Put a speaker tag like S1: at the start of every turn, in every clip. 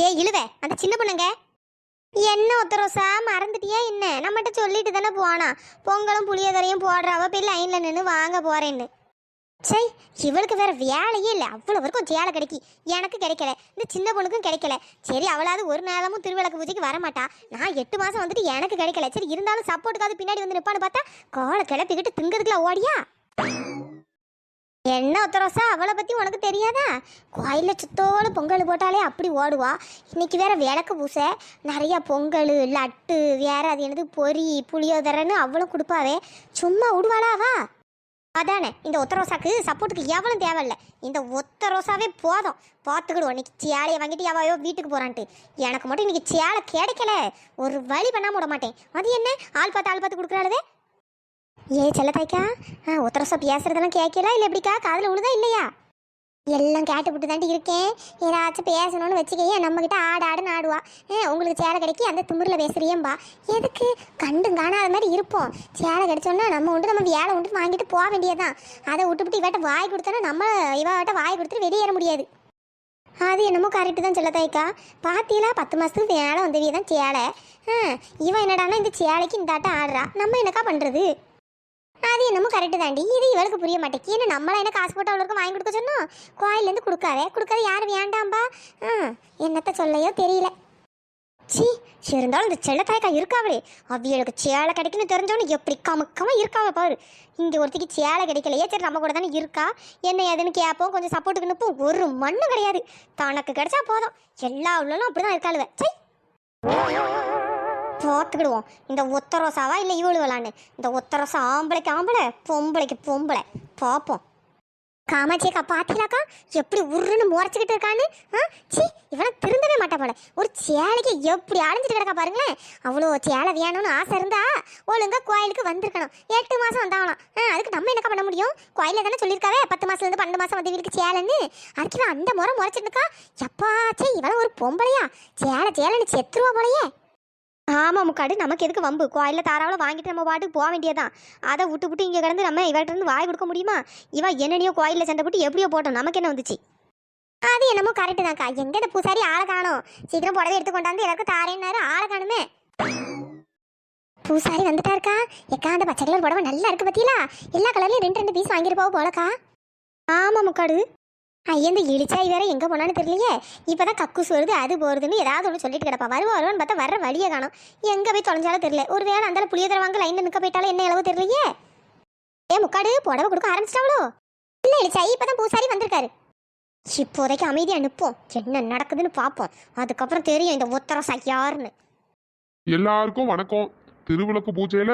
S1: ஏ இழுவ அந்த சின்ன பொண்ணுங்க என்ன ஒத்தரோசா மறந்துட்டியா என்ன நம்மகிட்ட சொல்லிட்டு தானே போனா பொங்கலும் புளியோதரையும் போடுறாவ போய் லைன்ல நின்று வாங்க போறேன்னு. சை, இவளுக்கு வேற வேலையே இல்லை. அவ்வளவுக்கும் சேலை கிடைக்கி, எனக்கு கிடைக்கல, இந்த சின்ன பொண்ணுக்கும் கிடைக்கல. சரி அவளாவது ஒரு நேரமும் திருவிளக்கு பூஜைக்கு வரமாட்டா. நான் 8 மாசம் வந்துட்டு எனக்கு கிடைக்கல. சரி இருந்தாலும் சப்போர்ட்டுக்காவது பின்னாடி வந்து நிப்பான்னு பார்த்தா கோலை கிளப்பிக்கிட்டு திங்கிறதுக்குள்ள ஓடியா. என்ன ஒத்தரோசா அவளை பற்றி உனக்கு தெரியாதா? கோயிலில் சுத்தோடு பொங்கல் போட்டாலே அப்படி ஓடுவா. இன்னைக்கு வேற விளக்கு பூசை, நிறையா பொங்கல் லட்டு வேற அது என்னது பொரி புளியோதரைன்னு அவ்வளோ கொடுப்பாவே. சும்மா விடுவாளாவா? அதானே இந்த ஒத்தரோசாக்கு சப்போர்ட்டுக்கு எவ்வளோ தேவையில்லை. இந்த ஒத்தரோசாவே போதும். பார்த்துக்கிடுவோம் இன்னைக்கு சேலையை வாங்கிட்டு எவையோ வீட்டுக்கு போகிறான்ட்டு. எனக்கு மட்டும் இன்னைக்கு சேலை கிடைக்கல, ஒரு வழி பண்ணாமல் விட மாட்டேன். அது என்ன ஆள் பார்த்து கொடுக்குறாளுவே. ஏ செல்லத்தாய்க்கா, ஒத்தரோசா பேசுறதெல்லாம் கேட்கல இல்லை எப்படிக்கா? காதில் விழுதா இல்லையா? எல்லாம் கேட்டுவிட்டு தாண்டி இருக்கேன். ஏதாச்சும் பேசணும்னு வச்சுக்கையே நம்மக்கிட்ட ஆடுன்னு ஆடுவா. உங்களுக்கு சேலை கிடைக்கி அந்த திமிரில் பேசுறியம்பா. எதுக்கு? கண்டும் காணாத மாதிரி இருப்போம். சேலை கிடைச்சோன்னா நம்ம உண்டு நம்ம வேலை உண்டு வாங்கிட்டு போக வேண்டியதான். அதை விட்டுவிட்டு இவட்ட வாய் கொடுத்தோன்னா நம்ம இவட்ட வாய் கொடுத்துட்டு வெளியேற முடியாது. அது என்னமோ கரெக்டு தான் செல்லத்தாய்க்கா. பார்த்தீங்களா 10 மாதத்துக்கு வேலை வந்தவிய தான் சேலை. இவன் என்னடானா இந்த சேலைக்கு இந்த ஆட்டம் ஆடுறா. நம்ம என்னக்கா பண்ணுறது? அது என்னமோ கரெக்டு தாண்டி. இது இவளுக்கு புரிய மாட்டேங்கி. என்ன நம்மளா என்ன காசு போட்டு அவளுக்கு வாங்கி கொடுக்க சொன்னோம்? கோயிலேருந்து கொடுக்காத யாரும் வேண்டாம்பா. என்னத்த சொல்லையோ தெரியல. சி இருந்தாலும் இந்த செல்லத்தாய்க்கா இருக்காவளே, அவியலுக்கு சேலை கிடைக்குன்னு தெரிஞ்சவனு எப்படி கமக்கமாக இருக்காவ பாரு. இங்கே ஒருத்திக்கு சேலை கிடைக்கலையே, சரி நம்ம கூட தானே இருக்கா, என்ன ஏதுன்னு கேட்போம், கொஞ்சம் சப்போர்ட்டுக்கு நிற்போம். ஒரு மண்ணு கிடையாது. தனக்கு கிடைச்சா போதும். எல்லா உள்ளலும் அப்படி தான் இருக்காளுவ. சரி பார்த்துக்கிடுவோம் இந்த ஒத்தரோசாவா இல்லை இவளுவலான்னு. இந்த ஒத்தரோசா ஆம்பளைக்கு ஆம்பளை, பொம்பளைக்கு பொம்பளை. பார்ப்போம். காமாட்சியக்கா பார்த்தீங்களாக்கா எப்படி உருன்னு முறைச்சிக்கிட்டு இருக்கான்னு? சி இவனை திருந்தவே மாட்டா போல. ஒரு சேலைக்கு எப்படி அழிஞ்சிட்டு கிடக்கா பாருங்களேன். அவ்வளோ சேலை வேணும்னு ஆசை இருந்தா ஒழுங்கா கோயிலுக்கு வந்திருக்கணும். 8 மாதம் வந்தாங்களாம். அதுக்கு நம்ம என்னக்கா பண்ண முடியும்? கோயிலில் தானே சொல்லியிருக்காவே 10 மாதத்துலேருந்து 12 மாதம் வந்து வீட்டுக்கு சேலைன்னு. அதுக்கு இவன் அந்த முறை முறைச்சிட்டுக்கா. எப்பாச்சே இவனை ஒரு பொம்பளையா? சேலைன்னு செத்துருவா போலையே. ஆமாம் முக்காடு, நமக்கு எதுக்கு வம்பு? கோயிலில் தாராவில் வாங்கிட்டு நம்ம பாட்டுக்கு போக வேண்டியதான். அதை விட்டு இங்கே கிடந்து நம்ம இவர்கிட்ட வாய் கொடுக்க முடியுமா? இவன் என்னென்னையோ கோயிலில் சண்டை போட்டு எப்படியோ போட்டோம், நமக்கு என்ன வந்துச்சு? அது என்னமோ கரெக்டு தான்க்கா. எங்கே இந்த பூசாரி ஆளை காணும்? சீக்கிரம் புடவை எடுத்து கொண்டாந்து எல்லாருக்கும் தாரேன்னாரு, ஆளை காணுமே. பூசாரி வந்துட்டாருக்கா. எக்கா அந்த பச்சை கலர் புடவை நல்லா இருக்கு பத்தியலா? எல்லா கலர்லையும் 2 பீஸ் வாங்கிருப்பாவோ போலக்கா. ஆமாம் முக்காடு. இந்த இழிச்சாய் வேற எங்கே போனான்னு தெரியலையே. இப்போதான் கக்கூஸ் வருது அது போகிறதுன்னு ஏதாவது ஒன்று சொல்லிட்டு கிடப்பா. வருவான்னு பார்த்தா வர வழியை காணும். எங்கே போய் தொலைஞ்சாலும் தெரியல. ஒரு வேளை அந்த புளியோதரை வாங்க லைனில் நிற்க போயிட்டாலும் என்ன அளவு தெரியலையே. முக்காடு புடவை கொடுக்க ஆரம்பிச்சிட்டாவளோ? இல்லை இழிச்சாய் இப்போதான் பூசாரி வந்திருக்காரு. இப்போதைக்கு அமைதியாக அனுப்போம், என்ன நடக்குதுன்னு பார்ப்போம். அதுக்கப்புறம் தெரியும் இந்த ஒத்தரோசா யாருன்னு.
S2: எல்லாருக்கும் வணக்கம். திருவிளக்கு பூஜையில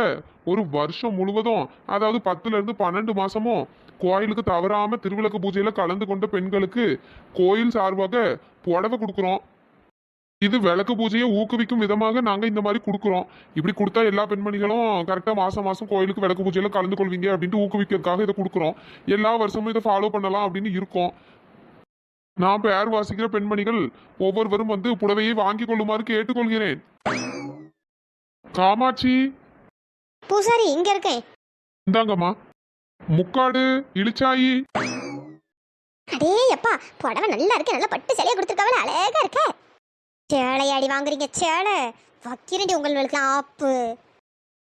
S2: ஒரு வருஷம் முழுவதும், அதாவது 10ல இருந்து 12 மாசமும் கோயிலுக்கு தவறாம திருவிளக்கு பூஜையில கலந்து கொண்ட பெண்களுக்கு கோயில் சார்பாக புடவை கொடுக்குறோம். இது விளக்கு பூஜையை ஊக்குவிக்கும் விதமாக நாங்க இந்த மாதிரி கொடுக்குறோம். இப்படி கொடுத்தா எல்லா பெண்மணிகளும் கரெக்டா மாசம் மாசம் கோயிலுக்கு விளக்கு பூஜையில கலந்து கொள்வீங்க அப்படின்ட்டு ஊக்குவிக்கிறதுக்காக இதை கொடுக்குறோம். எல்லா வருஷமும் இதை ஃபாலோ பண்ணலாம் அப்படின்னு இருக்கோம். நான் பேர் வாசிக்கிற பெண்மணிகள் ஒவ்வொருவரும் வந்து புடவையை வாங்கி கொள்ளுமாறு கேட்டுக்கொள்கிறேன். காமாட்சி
S1: பூசாரி இங்க இருக்கேன்.
S2: இந்தாங்கம்மா. முக்காடு இழிச்சாயி.
S1: அடே அப்பா புடவை நல்லா இருக்கு. நல்லா பட்டு சேலையை கொடுத்துருக்காவல, அழகா இருக்க. சேலையாடி வாங்குறீங்க? சேலை வக்கிறேன் உங்களுக்கு ஆப்பு.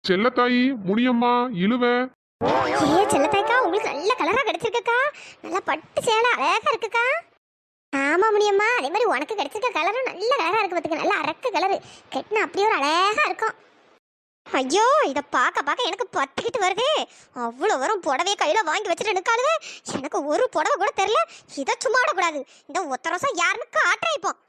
S2: செல்லத்தாயி முனியம்மா இழுவ.
S1: செல்லத்தாய்க்கா உங்களுக்கு நல்ல கலரா கிடைச்சிருக்கா. நல்லா பட்டு சேலை அழகா இருக்குக்கா. ஆமா முனியம்மா, அதே மாதிரி உனக்கு கிடைச்சிருக்க கலரும் நல்ல கலரா இருக்கு. பார்த்துக்க நல்லா அரக்கு கலரு கெட்டினா அப்படியே ஒரு அழகா இருக்கும். ஐயோ இதை பார்க்க எனக்கு பத்திக்கிட்டு வருது. அவ்வளோ வரும் புடவையை கையில் வாங்கி வச்சுட்டு நிற்காளுவே. எனக்கு ஒரு புடவை கூட தெரில. இதை சும்மா விடக்கூடாது. இந்த ஒத்தரோசா யாருன்னு காட்டுறேன்.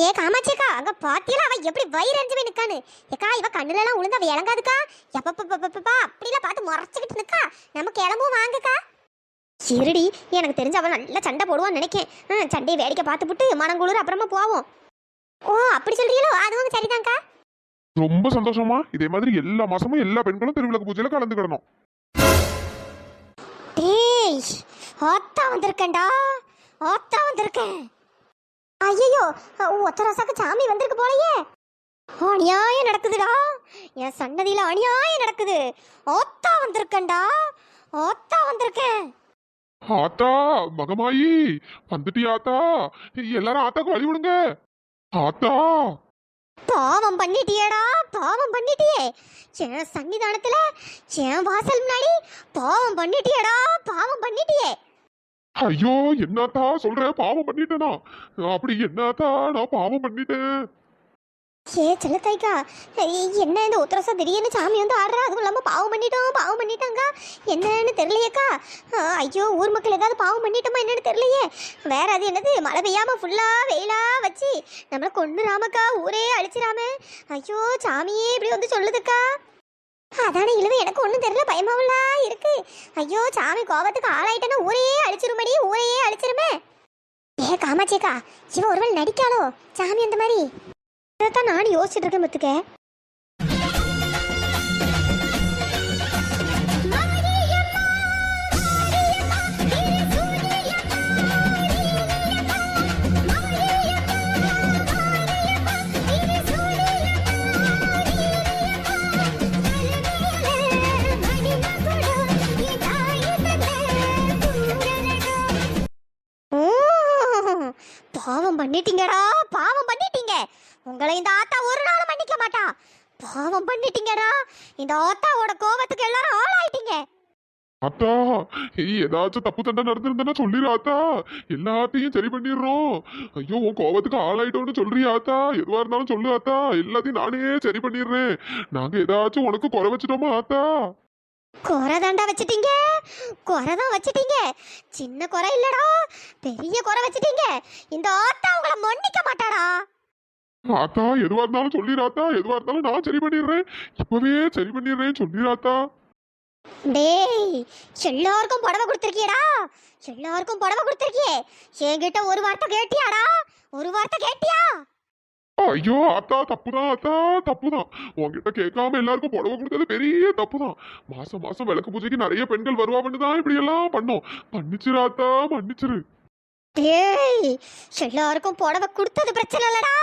S1: ஏ காமாட்சிக்கா அங்கே பார்த்தீங்களா அவன் எப்படி வயிறு எரிஞ்சு போய் நிற்கான்னு? ஏக்கா இவ கண்ணுலலாம் உளுந்து அவ இறங்காதுக்கா. எப்பப்பா அப்படிலாம் பார்த்து முறைச்சிக்கிட்டு நிற்கா. நம்ம கிளம்பும் வாங்கக்கா. இருடி, எனக்கு தெரிஞ்ச அவன் நல்லா சண்டை போடுவான்னு நினைக்கேன். சண்டையை வேடிக்கை பார்த்துப்புட்டு மனங்குளிர் அப்புறமா போவோம். ஓ அப்படி சொல்றீங்களோ? அதுவும் சரிதான்க்கா.
S2: ரொம்ப சந்தோஷமா. இதே மாதிரி எல்லா மாசமும் எல்லா பெண்களும் திருவிளக்கு பூஜையில கலந்துக்கிடணும்.
S1: டேய் ஆத்தா வந்திருக்கேன்டா, ஆத்தா வந்திருக்கேன். ஐயோ ஒத்தரோசாக்கு சாமி வந்திருக்கு போலயே. அநியாயம் நடக்குதுடா, என் சன்னதியில அநியாயம் நடக்குது. ஆத்தா வந்திருக்கேன்டா, ஆத்தா வந்திருக்கேன்.
S2: ஆத்தா மகமாயி வந்துட்டியாத்தா? எல்லாரும் ஆத்தாக்கு வழி விடுங்க. ஆத்தா
S1: பாவம் பண்ணிட்டியேடா, பாவம் பண்ணிட்டியே. என் சன்னிதானத்துல என் வாசல் முன்னாடி பாவம் பண்ணிட்டியேடா, பாவம் பண்ணிட்டியே.
S2: ஐயோ என்னத்தா சொல்ற, பாவம் பண்ணிட்டேனா? அப்படி என்னத்தா நான் பாவம் பண்ணிட்டேன்?
S1: ஏ செல்லத்தாய்க்கா, என்ன இந்த உத்தரசா திடீர்னு சாமி வந்து ஆடுறா, அதுவும் இல்லாமல் பாவம் பண்ணிட்டோம் பாவம் பண்ணிட்டாங்க, என்னன்னு தெரியலையேக்கா. ஐயோ, ஊர் மக்கள் ஏதாவது பாவம் பண்ணிட்டோமா என்னன்னு தெரியலையே. வேற அது என்னது, மழை பெய்யாம ஃபுல்லா வெயிலா வச்சு நம்மளை கொண்டுராமக்கா, ஊரே அழிச்சிடாம. ஐயோ சாமியே இப்படி வந்து சொல்லுதுக்கா. அதானே இழுவை, எனக்கு ஒன்றும் தெரியல, பயமாவலா இருக்கு. ஐயோ சாமி கோபத்துக்கு ஆளாயிட்டேன்னா ஊரையே அழிச்சிருமடி, ஊரையே அழிச்சிருமே. ஏ காமாட்சியக்கா, இவ ஒருவள் நடிக்காளோ சாமி அந்த மாதிரி? இதைத்தான் நானும் யோசிச்சுட்டு இருக்கேன் பத்துக்க. பாவம் பண்ணிட்டீங்கடா, பாவம் பண்ணிட்டீங்க. உங்களை இந்த ஆத்தா ஒரு நாள் மன்னிக்க மாட்டா. பாவம் பண்ணிட்டீங்கடா, இந்த ஆத்தாவோட கோபத்துக்கு எல்லாரும் ஆளாயிட்டீங்க.
S2: அத்தா ஏதாச்சும் தப்பு தண்டை நடந்திருந்தா சொல்லிடு ஆத்தா, எல்லாத்தையும் சரி பண்ணிடுறோம். ஐயோ உன் கோபத்துக்கு ஆளாயிட்டோன்னு சொல்றியா ஆத்தா? எதுவா இருந்தாலும் சொல்லு ஆத்தா, எல்லாத்தையும் நானே சரி பண்ணிடுறேன். நாங்க ஏதாச்சும் உனக்கு குறை வச்சிட்டோமா ஆத்தா?
S1: குறை தாண்டா வச்சிட்டீங்க, குறை தான் வச்சிட்டீங்க. சின்ன குறை இல்லடா, பெரிய குறை வச்சிட்டீங்க. இந்த ஆத்தா உங்களை மன்னிக்க மாட்டாடா.
S2: ஆத்தா எதுவா இருந்தாலும் சொல்லிடாத்தா, எதுவா இருந்தாலும் நான் சரி பண்ணிடுறேன், இப்பவே சரி பண்ணிடுறேன் சொல்லிடாத்தா.
S1: டேய், எல்லாருக்கும் புடவை கொடுத்துருக்கியடா, எல்லாருக்கும் புடவை கொடுத்துருக்கியே. என்கிட்ட ஒரு வார்த்தை கேட்டியாடா, ஒரு வார்த்தை கேட்டியா?
S2: ஐயோ ஆத்தா தப்புதான் ஆத்தா, தப்புதான். உன்கிட்ட கேட்காம எல்லாருக்கும் புடவை கொடுத்தது பெரிய தப்புதான். மாசம் மாசம் விளக்கு பூஜைக்கு நிறைய பெண்கள் வருவாங்கன்னு தான் இப்படி எல்லாம் பண்ணோம். மன்னிச்சிரு ஆத்தா, மன்னிச்சிரு.
S1: டேய், எல்லாருக்கும் புடவை கொடுத்தது பிரச்சனை இல்லடா,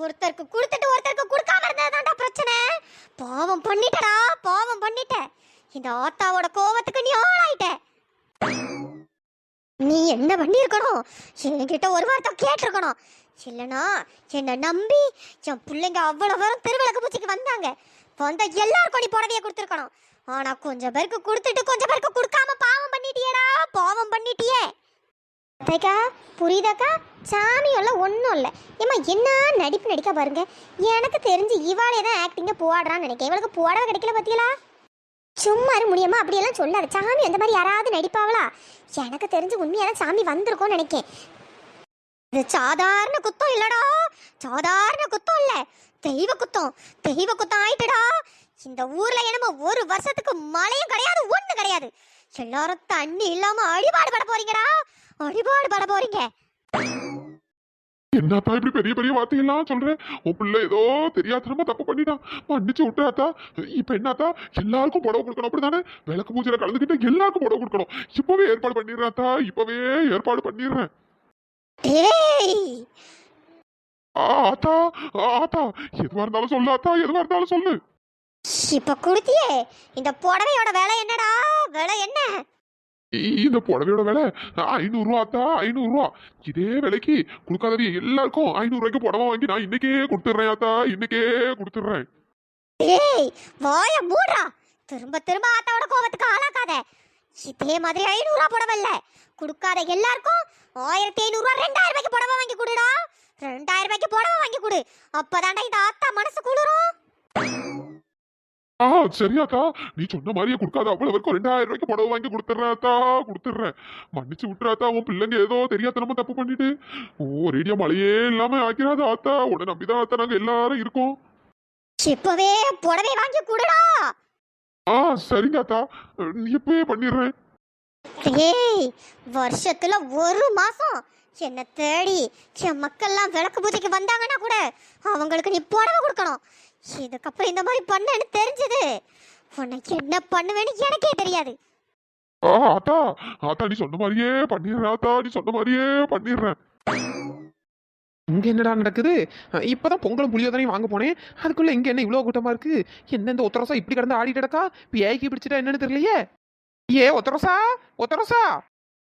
S1: ஒருத்தருக்கு கொடுத்துட்டு ஒருத்தருக்கு கொடுக்காம இருந்ததுதான்டா பிரச்சனை. பாவம் பண்ணிட்டடா, பாவம் பண்ணிட்ட. இந்த ஆத்தாவோட கோவத்துக்கு நீ ஆளாயிட்ட. நீ என்ன பண்ணியிருக்கணும், என்கிட்ட ஒரு வார்த்தை கேட்டிருக்கணும். இல்லைனா என்னை நம்பி என் பிள்ளைங்க அவ்வளோ பேரும் திருவிளக்கு பூச்சிக்கு வந்தாங்க, வந்த எல்லாருக்கும் நீ புடவைய கொடுத்துருக்கணும். ஆனா கொஞ்சம் பேருக்கு கொடுத்துட்டு கொஞ்சம் பேருக்கு கொடுக்காம பாவம் பண்ணிட்டியேடா, பாவம் பண்ணிட்டியே. அத்தைக்கா புரியுதாக்கா? சாமி எல்லாம் ஒன்றும் இல்லை. ஏம்மா என்ன நடிப்பு நடிக்க பாருங்க. எனக்கு தெரிஞ்சு இவாளே தான் ஆக்டிங்க போடுறான்னு நினைக்கிறேன். இவளுக்கு புடவை கிடைக்கல பத்தியலா? சும்மா இரு முடியுமா, அப்படியெல்லாம் சொல்லாது. சாமி அந்த மாதிரி யாராவது நடிப்பாவளா? எனக்கு தெரிஞ்சு உண்மையான சாமி வந்திருக்கோன்னு நினைக்கேன். இது சாதாரண குத்தம் இல்லடா, சாதாரண குத்தம் இல்ல, தெய்வ குத்தம், தெய்வ குத்தம் ஆயிட்டுடா. இந்த ஊர்ல என்னமோ ஒரு வருஷத்துக்கு மழையும் கிடையாது, ஒண்ணு கிடையாது. எல்லாரும் தண்ணி இல்லாம அடிபாடு பட போறீங்கடா, அடிபாடு பட போறீங்க.
S2: என்னத்தா இப்படி பெரிய பெரிய வார்த்தையெல்லாம் சொல்றேன்? உன் பிள்ளை ஏதோ தெரியாதனமா தப்பு பண்ணிட்டான், மன்னிச்சு விட்டுறாத்தா. இப்ப என்னத்தா எல்லாருக்கும் புடவை கொடுக்கணும் அப்படிதானே? விளக்கு பூஜையில கலந்துக்கிட்டு எல்லாருக்கும் புடவை கொடுக்கணும். இப்பவே ஏற்பாடு பண்ணிடுறாத்தா, இப்பவே ஏற்பாடு பண்ணிடுறேன்.
S1: டேய்,
S2: ஆத்தா ஆத்தா எதுவா இருந்தாலும் சொல்லு ஆத்தா, எதுவா இருந்தாலும் சொல்லு.
S1: இப்ப குடுத்தியே, இந்த புடவையோட விலை என்னடா, விலை என்ன?
S2: இந்த புடவையோட விலை 500 ரூபா ஆத்தா, 500 ரூபா. இதே விலைக்கு கொடுக்காதது எல்லாருக்கும் 500 ரூபாய்க்கு புடவை வாங்கி நான் இன்னைக்கே கொடுத்துட்றேன் ஆத்தா, இன்னைக்கே கொடுத்துட்றேன்.
S1: டேய் வாய மூடுறா, திரும்ப திரும்ப ஆத்தாவோட கோவத்துக்கு ஆளாக்காத. இதே மாதிரி 500 ரூபா புடவை இல்ல, கொடுக்காத எல்லாருக்கும் 1500 ரூபா 2000 ரூபாய்க்கு புடவை வாங்கி கொடுடா, 2000 ரூபாய்க்கு புடவை வாங்கி கொடு. அப்பதான்டா இந்த ஆத்தா மனசு குளிரும்.
S2: சரியாத்தா, நீ சொன்ன மாதிரியே கொடுக்காத அவ்வளவுக்கும் 2000 ரூபாய்க்கு புடவை வாங்கி கொடுத்துட்றேன் ஆத்தா, கொடுத்துட்றேன். மன்னிச்சு விட்டுறாத்தா, உன் பிள்ளைங்க ஏதோ தெரியாதனமா தப்பு பண்ணிட்டு ரேடியோ மழையே இல்லாம ஆக்கிறாத ஆத்தா. உடனே நம்பிதான் ஆத்தா நாங்க எல்லாரும் இருக்கோம்.
S1: இப்பவே புடவை வாங்கி கொடுடா.
S2: சரிங்க ஆத்தா, இப்பவே பண்ணிடுறேன்.
S1: ஏய், வருஷத்துல ஒரு மாசம் என்ன தேடி என் மக்கள்லாம் விளக்கு பூஜைக்கு வந்தாங்கன்னா கூட அவங்களுக்கு நீ புடவை கொடுக்கணும். இதுக்கப்புறம் இந்த மாதிரி பண்ணேன்னு தெரிஞ்சது உனக்கு என்ன பண்ணுவேன்னு எனக்கே தெரியாது.
S2: ஆத்தா ஆத்தா நீ சொன்ன மாதிரியே பண்ணிடுறேன் ஆத்தா, நீ சொன்ன மாதிரியே பண்ணிடுறேன்.
S3: இங்க என்னடா நடக்குது? இப்பதான் பொங்கலும் புளியோதனையும் வாங்க போனேன், அதுக்குள்ள இங்க என்ன இவ்வளவு கூட்டமா இருக்கு? என்ன இந்த ஒத்தரசா இப்படி கிடந்து ஆடிட்டு கிடக்கா? பேய்க்கு பிடிச்சிட்டா என்னன்னு தெரியலையே. ஏ ஒத்தரசா, ஒத்தரசா,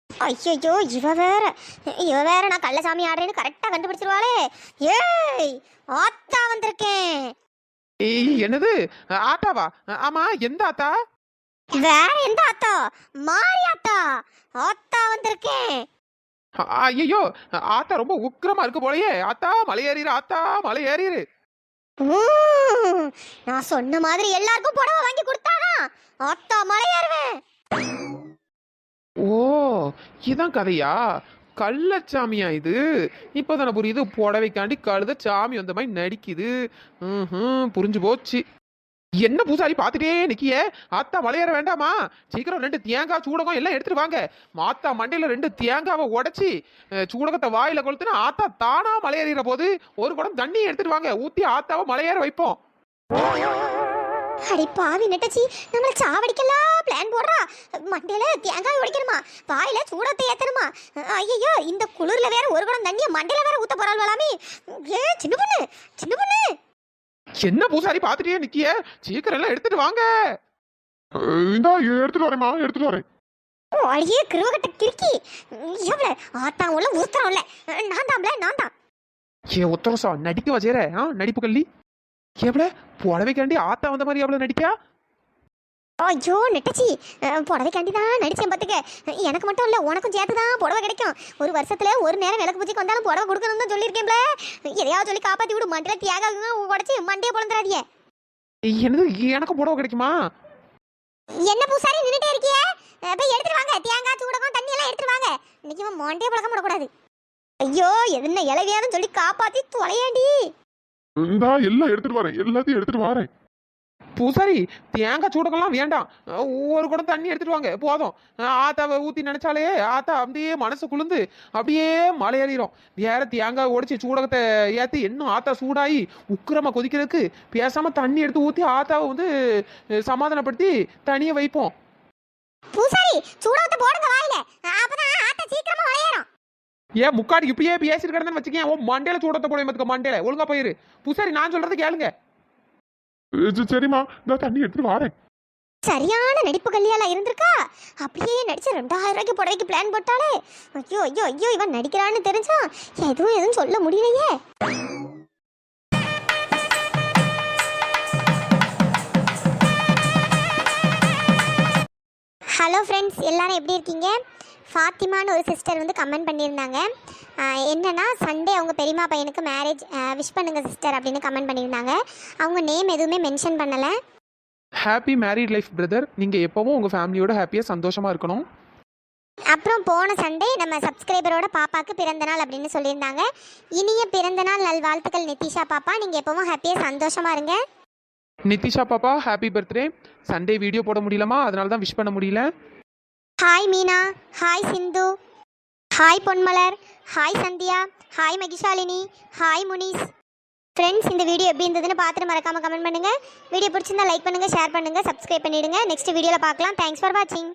S1: ஐயோ இவ வேற நான் கள்ளசாமி ஆடுறேன்னு கரெக்டா கண்டுபிடிச்சிருவாளே. ஏய் ஆத்தா வந்திருக்கேன்.
S3: என்னது ஆத்தாவா? ஆமா, எந்த ஆத்தா?
S1: வேற எந்த ஆத்தா? மாரி ஆத்தா. ஆத்தா வந்திருக்கேன்.
S3: ஐயோ, ஆத்தா ரொம்ப உக்கிரமா இருக்கு போலயே. ஆத்தா மலை ஏறிரு, ஆத்தா மலை ஏறிரு.
S1: நான் சொன்ன மாதிரி எல்லாருக்கும் புடவை வாங்கி கொடுத்தானா ஆத்தா மலை ஏறுவேன்.
S3: ஓ, இதான் கதையா? கள்ளச்சாமியா இது? இப்போதானே புரியுது, புடவைக்காண்டி கழுத சாமி வந்த மாதிரி நடிக்குது. புரிஞ்சு போச்சு. என்ன பூசாரி பார்த்துட்டே நிக்கிய? ஆத்தா மலையேற வேண்டாமா? சீக்கிரம் 2 தேங்காய் சூடகம் எல்லாம் எடுத்துட்டு வாங்க. மாத்தா மண்டையில 2 தேங்காவை உடைச்சி சூடகத்தை வாயில கொளுத்துனா ஆத்தா தானா மலையேறிற போது ஒரு குடம் தண்ணி எடுத்துட்டு வாங்க, ஊத்தி ஆத்தாவை மலையேற வைப்போம்.
S1: அடி பாவி நெட்டச்சி, நம்மள சாவடிக்கலாம் பிளான் போடுறா. மண்டையில தேங்காய் உடைக்கணுமா, வாயில சூடத்தை ஏத்தணுமா? ஐயோ, இந்த குளிர்ல வேற ஒரு குடம் தண்ணிய மண்டையில வேற ஊத்த போறாள்வலாமே. ஏ சின்ன பொண்ணு
S3: என்ன பூசாரி பார்த்துட்டே நிக்கிய? சீக்கிரம் எல்லாம் எடுத்துட்டு வாங்க.
S2: இந்தா எடுத்துட்டு வரேம்மா, எடுத்துட்டு வரேன்.
S1: அழியே கிருவகட்ட கிறுக்கி. எவ்வளவு ஆத்தா உள்ள ஊத்துறோம் இல்ல. நான் தான்
S3: ஏ உத்தரசா நடிக்க வச்சேர நடிப்பு கள்ளி. எவ்வளவு புடவைக்காண்டி ஆத்தா வந்த மாதிரி எவ்வளவு நடிக்கா?
S1: ஐயோ நெட்டச்சி, புடவைக்காண்டி தான் நடிச்சேன் பார்த்துக்க. எனக்கு மட்டும் இல்லை, உனக்கும் சேர்த்து தான் புடவை கிடைக்கும். ஒரு வருஷத்துல ஒரு நேரம் விளக்கு பூஜைக்கு வந்தாலும் புடவை கொடுக்கணும்னு தான் சொல்லியிருக்கேன்ல. எதையாவது சொல்லி காப்பாற்றி விடு. மண்டையில தியாக உடச்சி மண்டையை பொழந்துடாதிய.
S3: என்னது, எனக்கு புடவை கிடைக்குமா?
S1: என்ன பூசாரி நின்றுட்டே இருக்கிய? போய் எடுத்துட்டு வாங்க, தேங்காய் சூடகம் தண்ணி எல்லாம் எடுத்துட்டு வாங்க. இன்னைக்கு மண்டையை பழக்கம் போடக்கூடாது. ஐயோ, என்ன இலவியான்னு சொல்லி காப்பாற்றி தொலையாண்டி.
S2: இந்தா எல்லாம் எடுத்துட்டு வரேன், எல்லாத்தையும் எடுத்துட்டு வரேன்.
S3: பூசாரி தேங்காய் சூடகம்லாம் வேண்டாம், ஒரு குடம் தண்ணி எடுத்துட்டு வாங்க போதும். ஆத்தாவை ஊத்தி நினைச்சாலே ஆத்தா அப்படியே மனசு குளிர்ந்து அப்படியே மலையேறிடும். வேற தேங்காய் உடைச்சி சூடகத்தை ஏற்றி இன்னும் ஆத்தா சூடாகி உக்கிரமா கொதிக்கிறதுக்கு பேசாம தண்ணி எடுத்து ஊற்றி ஆத்தாவை வந்து சமாதானப்படுத்தி தனியை வைப்போம்.
S1: பூசாரி சூடகத்தை போடுங்க வாயில, அப்பதான் ஆத்தா சீக்கிரமா மலையேறும்.
S3: ஏன் முக்காடி இப்படியே பேசிட்டு கிடந்தேன்னு வச்சுக்கேன், ஓ மண்டையில சூடத்தை போட மத்துக்க மண்டையில ஒழுங்கா போயிரு. பூசாரி நான் சொல்றது கேளுங்க.
S2: சரிம்மா, இந்த தண்ணி எடுத்துட்டு வரேன்.
S1: சரியான நடிப்பு கல்யாணம் இருந்திருக்கா. அப்படியே நடிச்சு 2000 ரூபாய்க்கு புடவைக்கு பிளான் போட்டாலே. ஐயோ இவன் நடிக்கிறான்னு தெரிஞ்சா எதுவும் சொல்ல முடியலையே. ஹலோ ஃப்ரெண்ட்ஸ், எல்லாரும் எப்படி இருக்கீங்க? ஃபாத்திமான்னு ஒரு சிஸ்டர் வந்து கமெண்ட் பண்ணியிருந்தாங்க. என்னென்னா சண்டே அவங்க பெரியம்மா பையனுக்கு மேரேஜ், விஷ் பண்ணுங்க சிஸ்டர் அப்படின்னு கமெண்ட் பண்ணியிருந்தாங்க. அவங்க நேம் எதுவுமே மென்ஷன் பண்ணலை.
S3: Happy married life brother. நீங்கள் எப்போவும் உங்கள் ஃபேமிலியோட ஹாப்பியாக சந்தோஷமாக இருக்கணும்.
S1: அப்புறம் போன சண்டே நம்ம சப்ஸ்கிரைபரோட பாப்பாவுக்கு பிறந்தநாள் அப்படின்னு சொல்லியிருந்தாங்க. இனிய பிறந்தநாள் நல் வாழ்த்துக்கள் நிதிஷா பாப்பா. நீங்கள் எப்போவும் ஹாப்பியாக சந்தோஷமாக இருங்க.
S3: நிதிஷா பாப்பா ஹாப்பி பர்த்டே. சண்டே வீடியோ போட முடியலமா, அதனால தான் விஷ் பண்ண முடியல.
S1: Hi Meena, hi Sindhu, hi Ponmalar, hi Sandhya, hi Mahishalini, hi Munis. Friends, இந்த வீடியோ எப்படி இருந்ததுன்னு பார்த்துட்டு மறக்காமல் கமெண்ட் பண்ணுங்கள். வீடியோ பிடிச்சிருந்தா லைக் பண்ணுங்கள், ஷேர் பண்ணுங்கள், சப்ஸ்கிரைப் பண்ணிவிடுங்க. நெக்ஸ்ட் வீடியோவில் பார்க்கலாம். தேங்க்ஸ் ஃபார் வாட்சிங்.